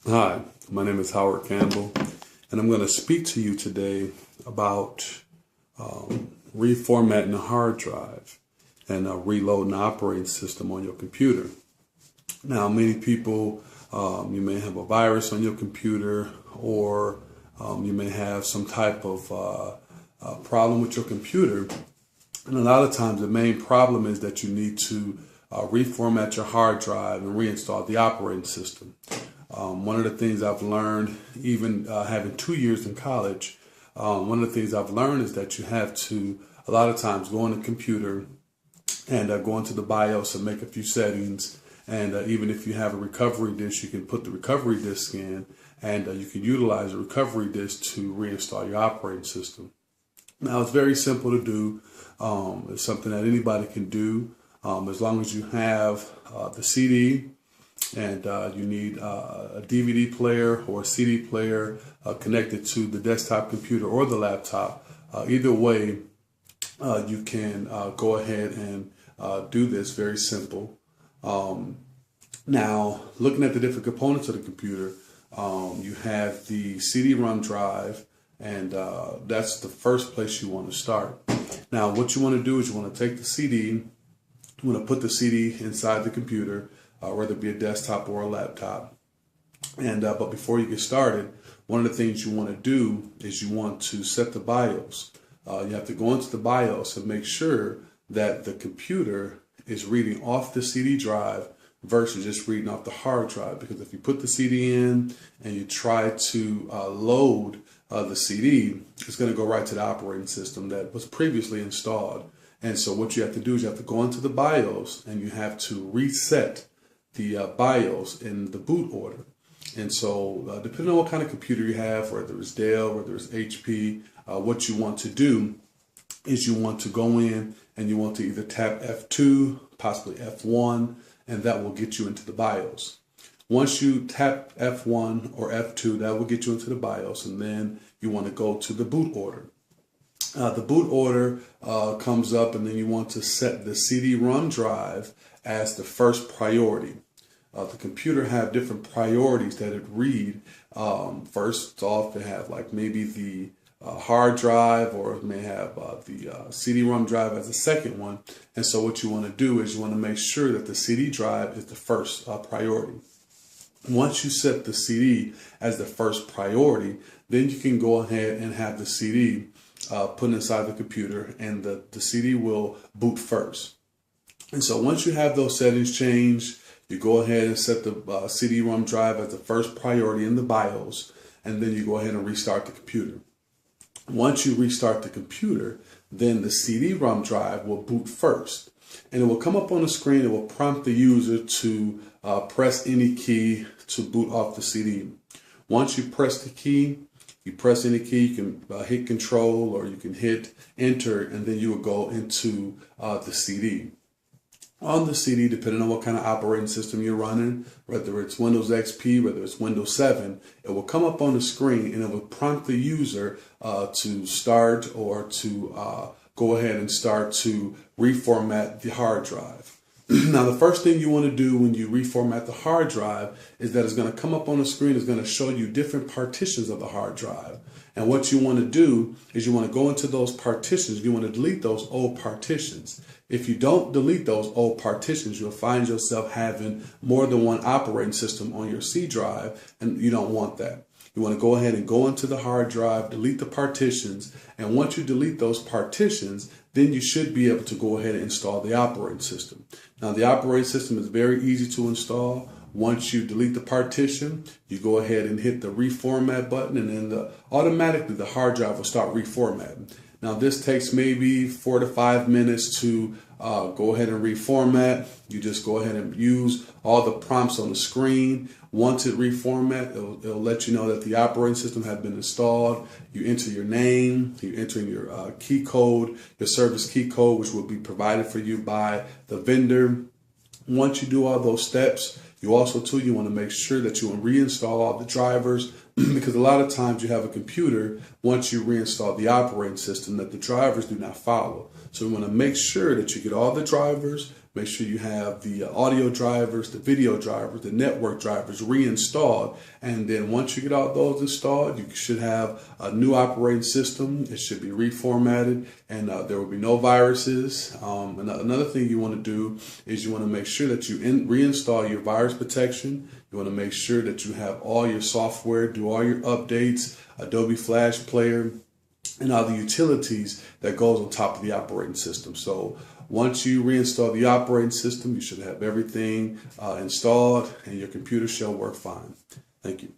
Hi, my name is Howard Campbell, and I'm going to speak to you today about reformatting a hard drive and reloading the operating system on your computer. Now, many people, you may have a virus on your computer, or you may have some type of problem with your computer. And a lot of times the main problem is that you need to reformat your hard drive and reinstall the operating system. One of the things I've learned, even having 2 years in college, one of the things I've learned is that you have to, a lot of times, go on the computer and go into the BIOS and make a few settings. And even if you have a recovery disk, you can put the recovery disk in, and you can utilize the recovery disk to reinstall your operating system. Now, it's very simple to do. It's something that anybody can do as long as you have the CD and you need a DVD player or a CD player connected to the desktop computer or the laptop. Either way, you can go ahead and do this. Very simple. Now, looking at the different components of the computer, you have the CD-ROM drive, and that's the first place you want to start. Now, what you want to do is you want to take the CD, you want to put the CD inside the computer, whether it be a desktop or a laptop. And but before you get started, one of the things you want to do is you want to set the BIOS. You have to go into the BIOS and make sure that the computer is reading off the CD drive versus just reading off the hard drive. Because if you put the CD in and you try to load the CD, it's going to go right to the operating system that was previously installed. And so what you have to do is you have to go into the BIOS and you have to reset the BIOS in the boot order. And so depending on what kind of computer you have, whether it's Dell, whether it's HP, what you want to do is you want to go in and you want to either tap F2, possibly F1, and that will get you into the BIOS. Once you tap F1 or F2, that will get you into the BIOS, and then you want to go to the boot order. The boot order comes up, and then you want to set the CD-ROM drive as the first priority. The computer have different priorities that it read. First off, they have like maybe the hard drive, or it may have the CD-ROM drive as a second one. And so what you want to do is you want to make sure that the CD drive is the first priority. Once you set the CD as the first priority, then you can go ahead and have the CD put inside the computer, and the CD will boot first. And so once you have those settings changed, you go ahead and set the CD-ROM drive as the first priority in the BIOS, and then you go ahead and restart the computer. Once you restart the computer, then the CD-ROM drive will boot first. And it will come up on the screen, it will prompt the user to press any key to boot off the CD. Once you press the key, you press any key, you can hit Control or you can hit Enter, and then you will go into the CD. On the CD, depending on what kind of operating system you're running, whether it's Windows XP, whether it's Windows 7, it will come up on the screen and it will prompt the user to start or to go ahead and start to reformat the hard drive. Now, the first thing you want to do when you reformat the hard drive is that it's going to come up on the screen, it's going to show you different partitions of the hard drive. And what you want to do is you want to go into those partitions, you want to delete those old partitions. If you don't delete those old partitions, you'll find yourself having more than one operating system on your C drive, and you don't want that. You want to go ahead and go into the hard drive, delete the partitions, and once you delete those partitions, then you should be able to go ahead and install the operating system. Now, the operating system is very easy to install. Once you delete the partition, you go ahead and hit the reformat button, and then automatically the hard drive will start reformatting. Now, this takes maybe 4 to 5 minutes to go ahead and reformat. You just go ahead and use all the prompts on the screen. Once it reformat, it'll let you know that the operating system has been installed. You enter your name, you enter your key code, your service key code, which will be provided for you by the vendor. Once you do all those steps, you also, you want to make sure that you reinstall all the drivers, because a lot of times you have a computer, once you reinstall the operating system, that the drivers do not follow. So we want to make sure that you get all the drivers, make sure you have the audio drivers, the video drivers, the network drivers reinstalled. And then once you get all those installed, you should have a new operating system. It should be reformatted, and there will be no viruses. Another thing you want to do is you want to make sure that you reinstall your virus protection. You want to make sure that you have all your software, do all your updates, Adobe Flash Player, and all the utilities that goes on top of the operating system. So once you reinstall the operating system, you should have everything installed, and your computer shall work fine. Thank you.